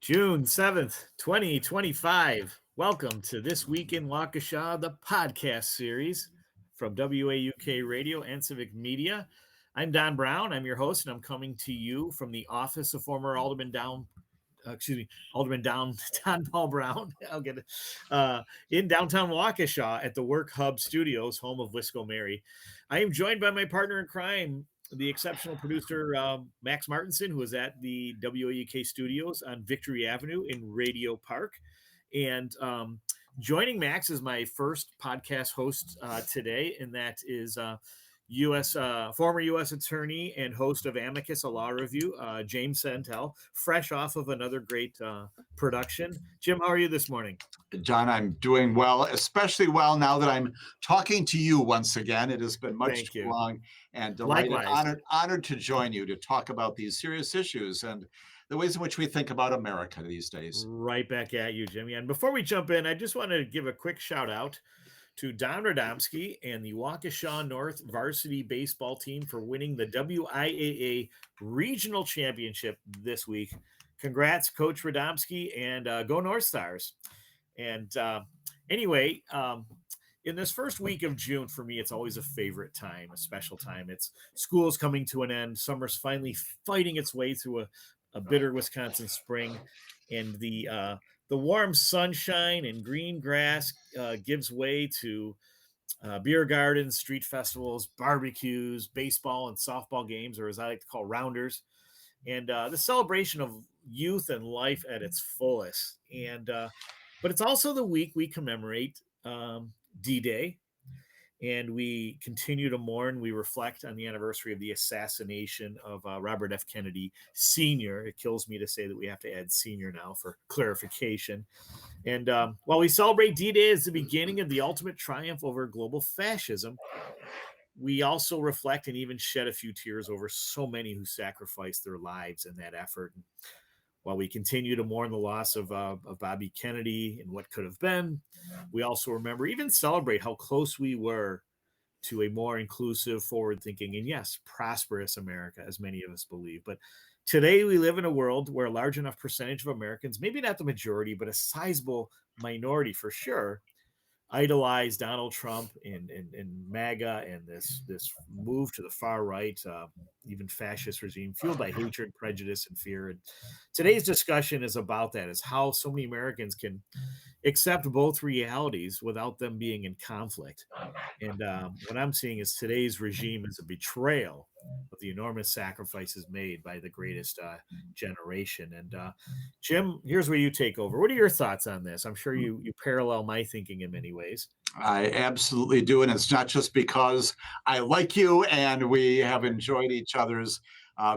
June 7th, 2025. Welcome to This Week in Waukesha, the podcast series from WAUK Radio and Civic Media. I'm Don Brown. I'm your host, and I'm coming to you from the office of former Alderman Don Paul Brown. I'll get it in downtown Waukesha at the Work Hub Studios, home of Wisco Mary. I am joined by my partner in crime, the exceptional producer Max Martinson, who is at the WAUK studios on Victory Avenue in Radio Park. And joining Max is my first podcast host today, and that is former U.S. attorney and host of Amicus, a law review, James Santel, fresh off of another great production. Jim, how are you this morning? John, I'm doing well, especially well now that I'm talking to you once again. It has been much too long, and delighted, honored to join you to talk about these serious issues and the ways in which we think about America these days. Right back at you, Jimmy. And before we jump in, I just wanted to give a quick shout out to Don Radomski and the Waukesha North varsity baseball team for winning the WIAA Regional Championship this week. Congrats, Coach Radomski, and go North Stars. And anyway, in this first week of June, for me, it's always a favorite time, a special time. It's school's coming to an end. Summer's finally fighting its way through a bitter Wisconsin spring. And the warm sunshine and green grass gives way to beer gardens, street festivals, barbecues, baseball and softball games, or as I like to call rounders, and the celebration of youth and life at its fullest. And but it's also the week we commemorate D-Day, and we continue to mourn. We reflect on the anniversary of the assassination of Robert F. Kennedy Sr. It kills me to say that we have to add senior now for clarification. And while we celebrate D-Day as the beginning of the ultimate triumph over global fascism, we also reflect and even shed a few tears over so many who sacrificed their lives in that effort. While we continue to mourn the loss of Bobby Kennedy and what could have been, we also remember, even celebrate how close we were to a more inclusive, forward-thinking, and yes, prosperous America, as many of us believe. But today we live in a world where a large enough percentage of Americans, maybe not the majority, but a sizable minority for sure, idolize Donald Trump and MAGA and this move to the far right, even fascist regime fueled by hatred, prejudice, and fear. And today's discussion is about that, is how so many Americans can accept both realities without them being in conflict. And what I'm seeing is today's regime is a betrayal of the enormous sacrifices made by the greatest generation. And Jim, here's where you take over. What are your thoughts on this? I'm sure you parallel my thinking in many ways. I absolutely do. And it's not just because I like you and we have enjoyed each other's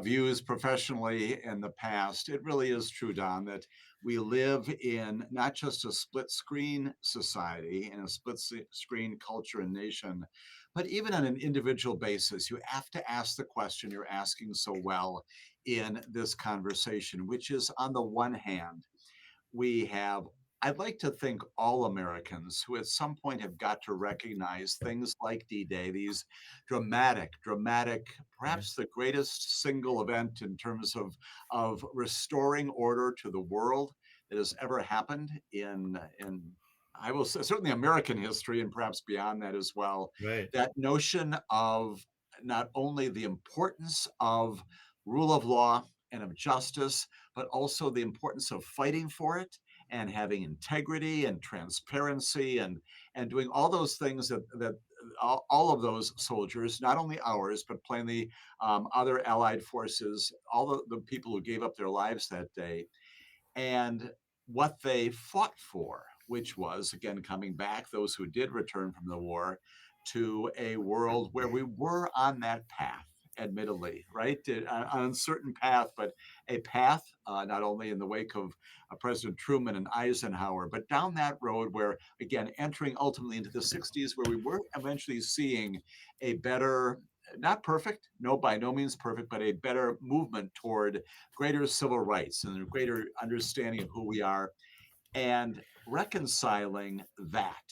views professionally in the past. It really is true, Don, that we live in not just a split screen society and a split screen culture and nation, but even on an individual basis. You have to ask the question you're asking so well in this conversation, which is, on the one hand, I'd like to think all Americans who at some point have got to recognize things like D-Day, these dramatic, perhaps the greatest single event in terms of restoring order to the world that has ever happened in I will say certainly American history, and perhaps beyond that as well. Right. That notion of not only the importance of rule of law and of justice, but also the importance of fighting for it and having integrity and transparency and doing all those things that all of those soldiers, not only ours, but plainly other allied forces, all the people who gave up their lives that day, and what they fought for, which was, again, coming back, those who did return from the war, to a world where we were on that path. Admittedly, right? An uncertain path, but a path not only in the wake of President Truman and Eisenhower, but down that road where, again, entering ultimately into the 60s, where we were eventually seeing a better, not perfect, no, by no means perfect, but a better movement toward greater civil rights and a greater understanding of who we are, and reconciling that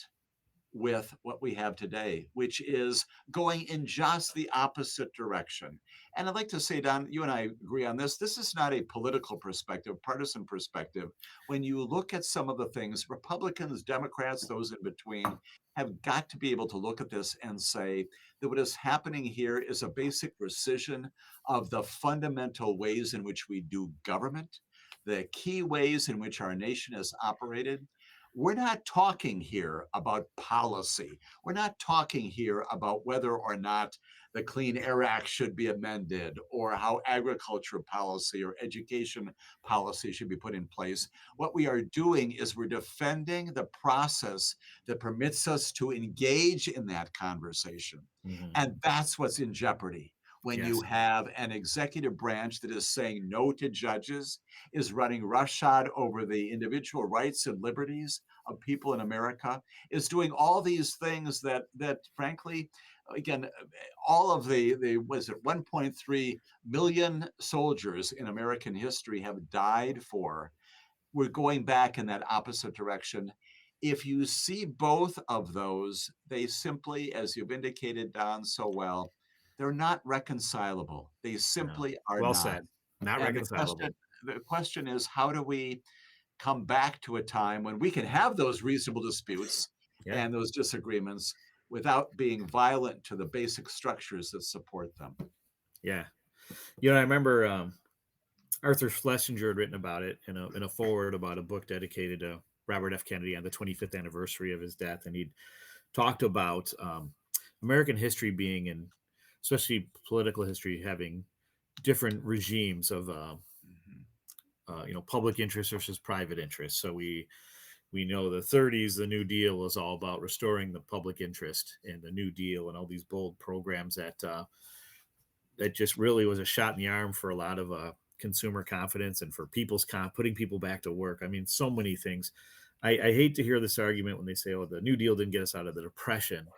with what we have today, which is going in just the opposite direction. And I'd like to say, Don, you and I agree on this. This is not a political perspective, partisan perspective. When you look at some of the things, Republicans, Democrats, those in between, have got to be able to look at this and say that what is happening here is a basic rescission of the fundamental ways in which we do government, the key ways in which our nation has operated. We're not talking here about policy. We're not talking here about whether or not the Clean Air Act should be amended or how agriculture policy or education policy should be put in place. What we are doing is we're defending the process that permits us to engage in that conversation. Mhm. And that's what's in jeopardy when you Yes. have an executive branch that is saying no to judges, is running roughshod over the individual rights and liberties of people in America, is doing all these things that frankly, again, all of the was it 1.3 million soldiers in American history have died for. We're going back in that opposite direction. If you see both of those, they simply, as you've indicated, Don, so well, they're not reconcilable. They No. simply are Well not. said. Not And reconcilable. the question is, how do we come back to a time when we can have those reasonable disputes Yeah. and those disagreements without being violent to the basic structures that support them? Yeah. I remember Arthur Schlesinger had written about it in a foreword about a book dedicated to Robert F. Kennedy on the 25th anniversary of his death, and he talked about American history being, and especially political history, having different regimes of Mhm. public interest versus private interest. So we know the 30s, the New Deal was all about restoring the public interest, and the New Deal and all these bold programs that just really was a shot in the arm for a lot of consumer confidence and for putting people back to work. I mean, so many things. I hate to hear this argument when they say, "Oh, the New Deal didn't get us out of the Depression."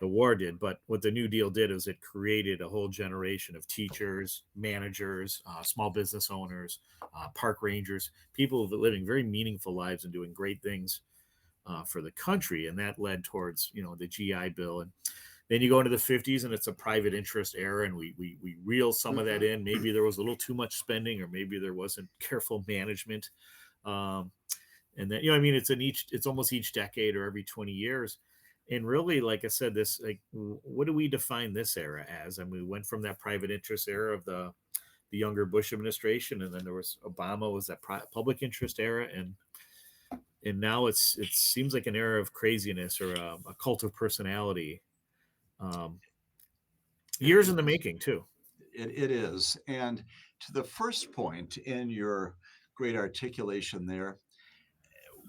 The war did, but what the New Deal did is it created a whole generation of teachers, managers, small business owners, park rangers, people living very meaningful lives and doing great things for the country, and that led towards the GI Bill. And then you go into the 50s, and it's a private interest era, and we reel some of that in. Maybe there was a little too much spending, or maybe there wasn't careful management. Um, and then I mean, it's almost each decade or every 20 years. And really, like I said, this like what do we define this era as? I mean, we went from that private interest era of the younger Bush administration, and then there was Obama was that public interest era, and now it seems like an era of craziness or a cult of personality. Um, It, Years it in the is. making too. It is. And to the first point in your great articulation there,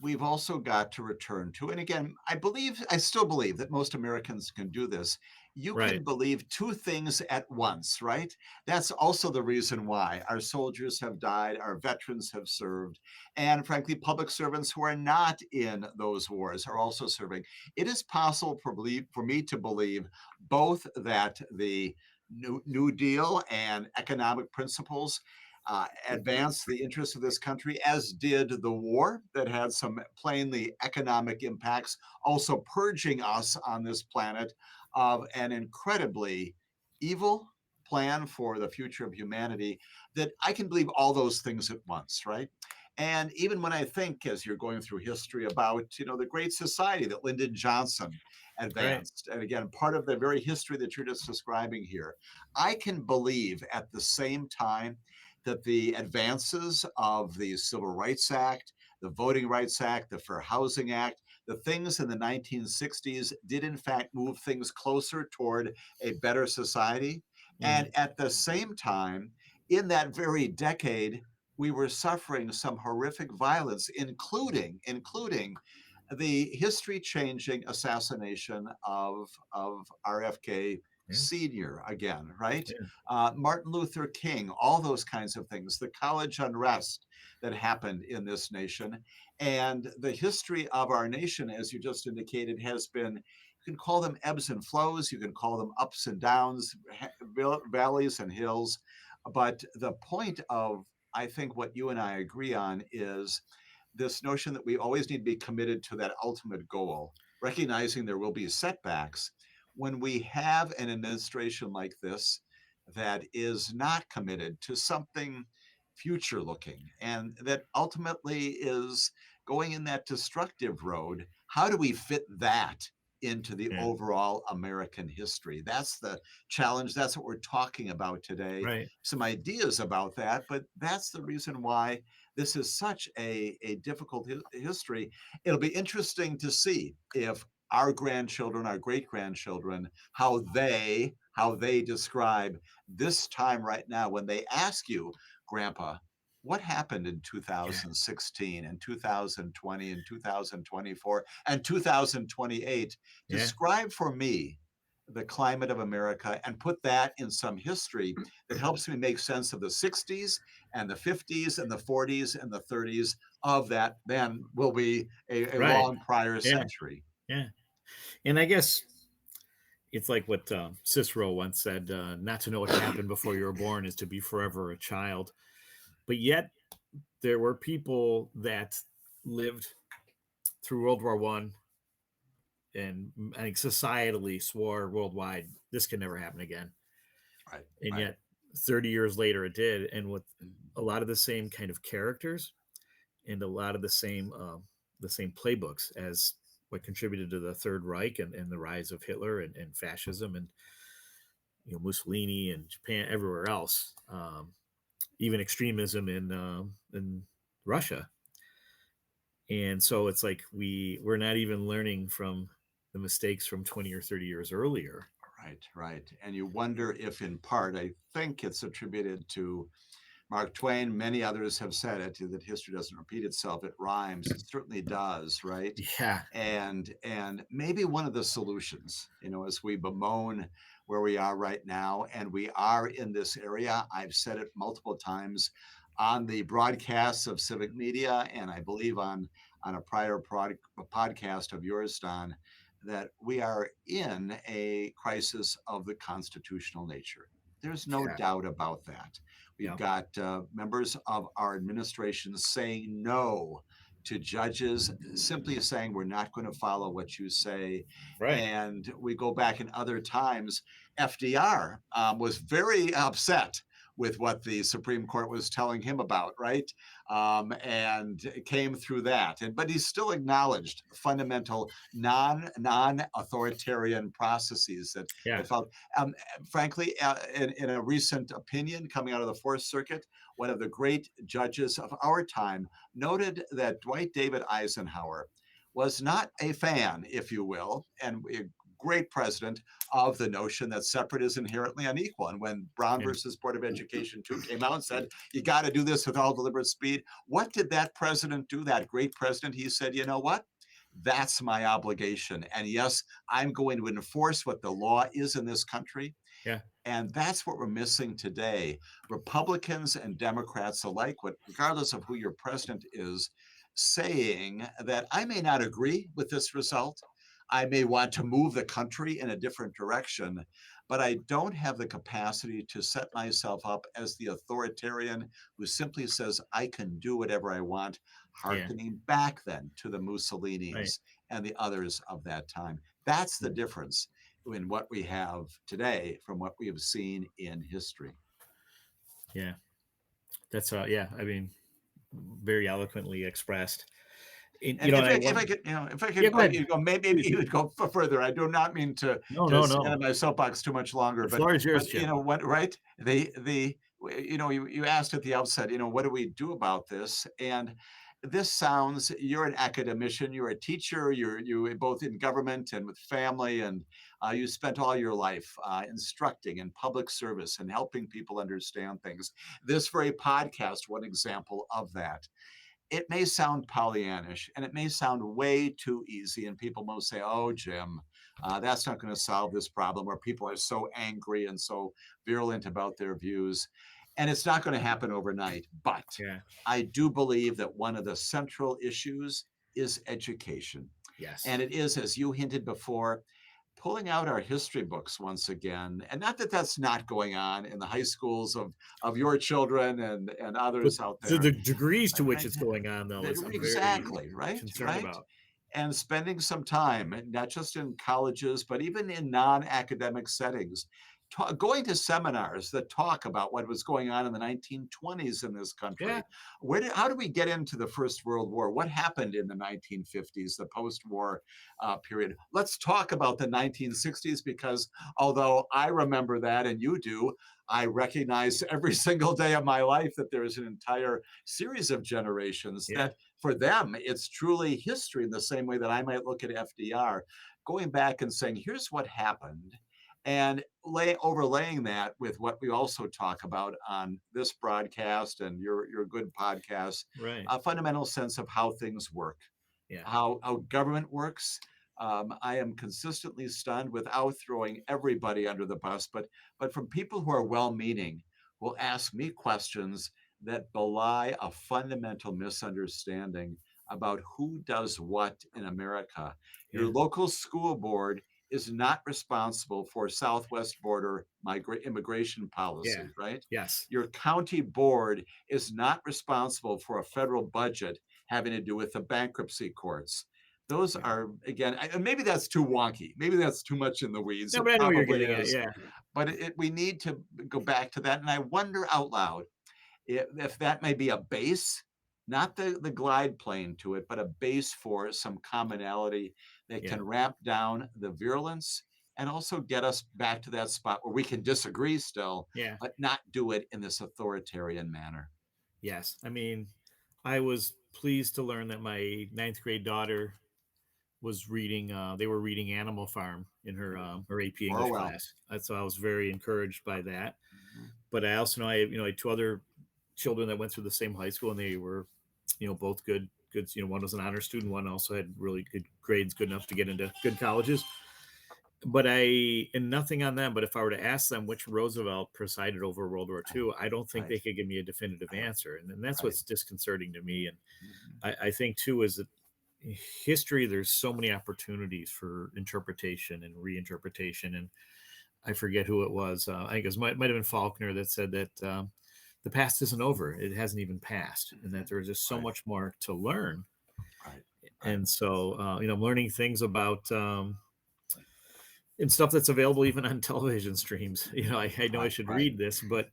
we've also got to return to, and again, I still believe that most Americans can do this. You Right. can believe two things at once, right? That's also the reason why our soldiers have died, our veterans have served, and frankly, public servants who are not in those wars are also serving. It is possible for me to believe both that the New Deal and economic principles advanced the interests of this country, as did the war that had some plainly economic impacts, also purging us on this planet of an incredibly evil plan for the future of humanity. That I can believe all those things at once, right? And even when I think, as you're going through history, about the Great Society that Lyndon Johnson Right. advanced, and again, part of the very history that you're just describing here, I can believe at the same time that the advances of the Civil Rights Act, the Voting Rights Act, the Fair Housing Act, the things in the 1960s did in fact move things closer toward a better society. And Mhm. at the same time, in that very decade, we were suffering some horrific violence, including the history-changing assassination of RFK Yeah. Senior again, right? Yeah. Martin Luther King, all those kinds of things, the college unrest that happened in this nation. And the history of our nation, as you just indicated, has been, you can call them ebbs and flows, you can call them ups and downs, valleys and hills. But the point of, I think, what you and I agree on is this notion that we always need to be committed to that ultimate goal, recognizing there will be setbacks, when we have an administration like this that is not committed to something future looking and that ultimately is going in that destructive road, how do we fit that into the Yeah. overall American history? That's the challenge. That's what we're talking about today. Right. Some ideas about that, but that's the reason why this is such a difficult history. It'll be interesting to see if our grandchildren, our great grandchildren, how they describe this time right now when they ask you, Grandpa, what happened in Yeah. 2016 and 2020 and 2024 and 2028? Yeah. Describe for me the climate of America and put that in some history that helps me make sense of the 60s and the 50s and the 40s and the 30s of that then will be a Right. long prior Yeah. century. Yeah. And I guess it's like what Cicero once said: "Not to know what happened before you were born is to be forever a child." But yet, there were people that lived through World War One, and I think societally swore worldwide this can never happen again. Right, And right. yet, 30 years later, it did, and with Mhm. a lot of the same kind of characters and a lot of the same playbooks as what contributed to the Third Reich and the rise of Hitler and fascism and Mussolini and Japan everywhere else, even extremism in Russia. And so it's like we're not even learning from the mistakes from 20 or 30 years earlier. Right, right. And you wonder if, in part, I think it's attributed to Mark Twain. Many others have said it that history doesn't repeat itself; it rhymes. It certainly does, right? Yeah, And maybe one of the solutions, as we bemoan where we are right now, and we are in this area. I've said it multiple times on the broadcasts of Civic Media, and I believe on a prior podcast of yours, Don, that we are in a crisis of the constitutional nature. There's no yeah, doubt about that. We've yeah. got members of our administration saying no to judges, simply saying we're not going to follow what you say. Right. And we go back in other times. FDR was very upset with what the Supreme Court was telling him about, right? And came through that. But he still acknowledged fundamental non-authoritarian processes Yeah, that felt, frankly, in a recent opinion coming out of the Fourth Circuit, one of the great judges of our time noted that Dwight David Eisenhower was not a fan, if you will, and a great president of the notion that separate is inherently unequal. And when Brown yeah, versus Board of Education 2 came out and said, you got to do this with all deliberate speed, what did that president do? That great president, he said, you know what? That's my obligation. And yes, I'm going to enforce what the law is in this country. yeah, And that's what we're missing today. Republicans and Democrats alike, regardless of who your president is, saying that I may not agree with this result. I may want to move the country in a different direction, but I don't have the capacity to set myself up as the authoritarian who simply says I can do whatever I want, yeah. hearkening back then to the Right. Mussolinis and the others of that time. That's the difference in what we have today from what we have seen in history. Yeah. That's yeah. I mean, very eloquently expressed. And And and I if I love. could, if I Yeah, could go let ahead. you go, maybe Please. you would go further. I do not mean to No, to no, stand no. on my soapbox too much longer, The but floor is yours, you Jim. know what, right? You asked at the outset, what do we do about this? And this sounds, you're an academician, you're a teacher, you both in government and with family, and you spent all your life instructing in public service and helping people understand things. This very podcast, one example of that. It may sound Pollyannish and it may sound way too easy. And people most say, oh, Jim, that's not going to solve this problem where people are so angry and so virulent about their views. And it's not going to happen overnight. But Yeah. I do believe that one of the central issues is education. And Yes. it is, as you hinted before, pulling out our history books once again. And not that that's not going on in the high schools of your children and But others out the there. degrees to which Right? it's going on, though, is I'm very Exactly, right, concerned right. about. and spending some time, not just in colleges, but even in non-academic settings, going to seminars that talk about what was going on in the 1920s in this Yeah. country. How did we get into the First World War? What happened in the 1950s, the post-war period? Let's talk about the 1960s, because although I remember that and you do, I recognize every single day of my life that there is an entire series of generations Yeah. that for them, it's truly history in the same way that I might look at FDR, going back and saying, here's what happened. And overlaying that with what we also talk about on this broadcast and your good podcast, Right. a fundamental sense of how things work, Yeah. how government works. I am consistently stunned, without throwing everybody under the bus, but from people who are well-meaning, will ask me questions that belie a fundamental misunderstanding about who does what in America. Your Yeah. local school board is not responsible for southwest border immigration Yeah. policy, right? Yes. Your county board is not responsible for a federal budget having to do with the bankruptcy courts. Those Yeah. are, again, and maybe that's too wonky. Maybe that's too much in the weeds. No, It but I know what you're probably getting at. is. Yeah. But we need to go back to that. And I wonder out loud if that may be a base, not the glide plane to it, but a base for some commonality that Yeah. can ramp down the virulence and also get us back to that spot where we can disagree still, Yeah. but not do it in this authoritarian manner. Yes. I mean, I was pleased to learn that my ninth grade daughter was reading. They were reading Animal Farm in her AP English Orwell. class. So I was very encouraged by that. Mhm. But I also know I had two other children that went through the same high school, and they were, both good. Good. One was an honor student. One also had really good grades, good enough to get into good colleges. But and nothing on them. But if I were to ask them which Roosevelt presided over World War II, I don't think Right, they could give me a definitive answer, and that's right. what's disconcerting to me. And Mhm. I think too is that history, there's so many opportunities for interpretation and reinterpretation. And I forget who it was. I think might have been Faulkner that said that the past isn't over; it hasn't even passed, and that Mhm. there's just so Right, much more to learn. right, right, And so, I'm learning things about and stuff that's available even on television streams. I know I right, should right. read this, but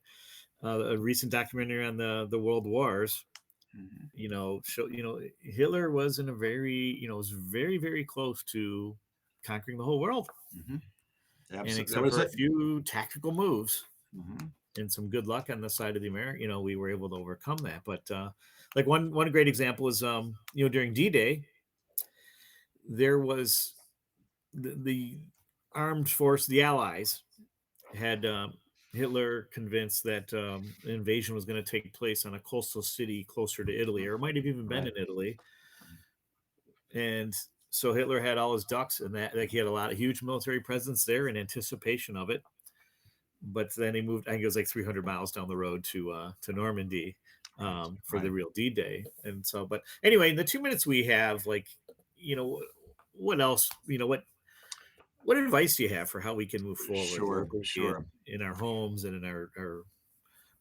a recent documentary on the world wars, Mhm. show Hitler was in a very was very very close to conquering the whole world, Mhm. and Absolutely. That except was for a it. few tactical moves Mhm. and some good luck on the side of the American, we were able to overcome that. But like one great example is during D-Day, there was the armed force, the Allies had Hitler convinced that an invasion was going to take place on a coastal city closer to Italy, or it might have even been Right. in Italy. And so Hitler had all his ducks, and that like he had a lot of huge military presence there in anticipation of it. But then he moved. I think it was like 300 miles down the road to Normandy Right. for the Right. real D-Day. And so, but anyway, in the 2 minutes we have, like, you know, what else? What advice do you have for how we can move forward Sure. locally Sure. in our homes and in our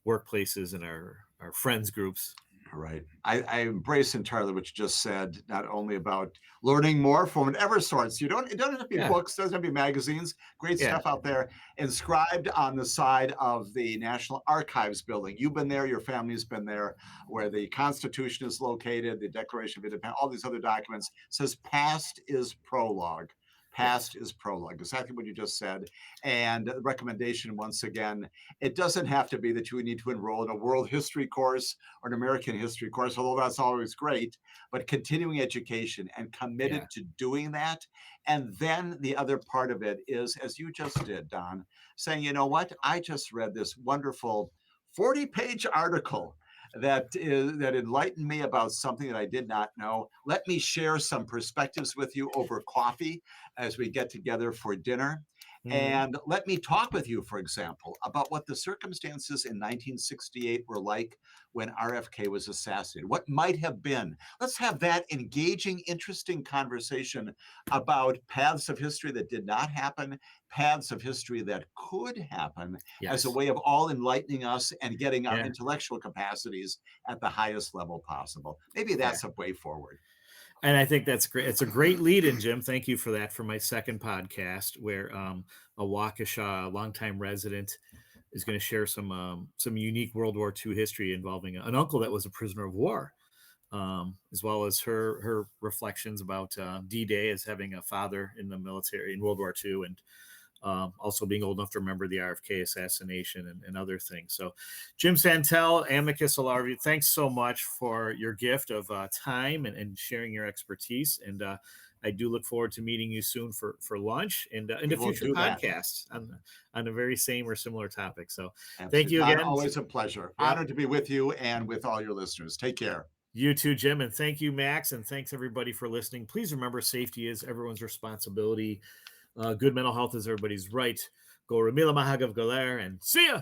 workplaces and our friends groups? Right. I embrace entirely what you just said, not only about learning more from whatever sorts. It don't have to be Yeah, books, doesn't have to be magazines, great yeah, stuff out there. Inscribed on the side of the National Archives building. You've been there, your family's been there, where the Constitution is located, the Declaration of Independence, all these other documents, says past is prologue. yes, Past is prologue, exactly what you just said. And the recommendation, once again, it doesn't have to be that you need to enroll in a world history course or an American history course, although that's always great, but continuing education and yeah, committed to doing that. And then the other part of it is, as you just did, Don, saying, you know what? I just read this wonderful 40-page article that enlightened me about something that I did not know. Let me share some perspectives with you over coffee as we get together for dinner. mhm, And let me talk with you, for example, about what the circumstances in 1968 were like when RFK was assassinated. What might have been. Let's have that engaging, interesting conversation about paths of history that did not happen, paths of history that could happen, as a yes, way of all enlightening us and getting our yeah, intellectual capacities at the highest level possible. Maybe yeah. that's a way forward. And I think that's great. It's a great lead in, Jim. Thank you for that for my second podcast, where a Waukesha, a longtime resident, is going to share some unique World War II history involving an uncle that was a prisoner of war, as well as her reflections about D-Day as having a father in the military in World War II, and also being old enough to remember the RFK assassination and other things. So, Jim Santel, Amicus Alarvi, thanks so much for your gift of time and sharing your expertise. And I do look forward to meeting you soon for lunch and We into will future do that. podcasts on a very same or similar topic. So, thank Absolutely. you Don, again. always a pleasure. Yep. Honored to be with you and with all your listeners. Take care. You too, Jim. And thank you, Max. And thanks everybody for listening. Please remember safety is everyone's responsibility. Good mental health is everybody's right. Go Ramila Mahagav Galer and see ya.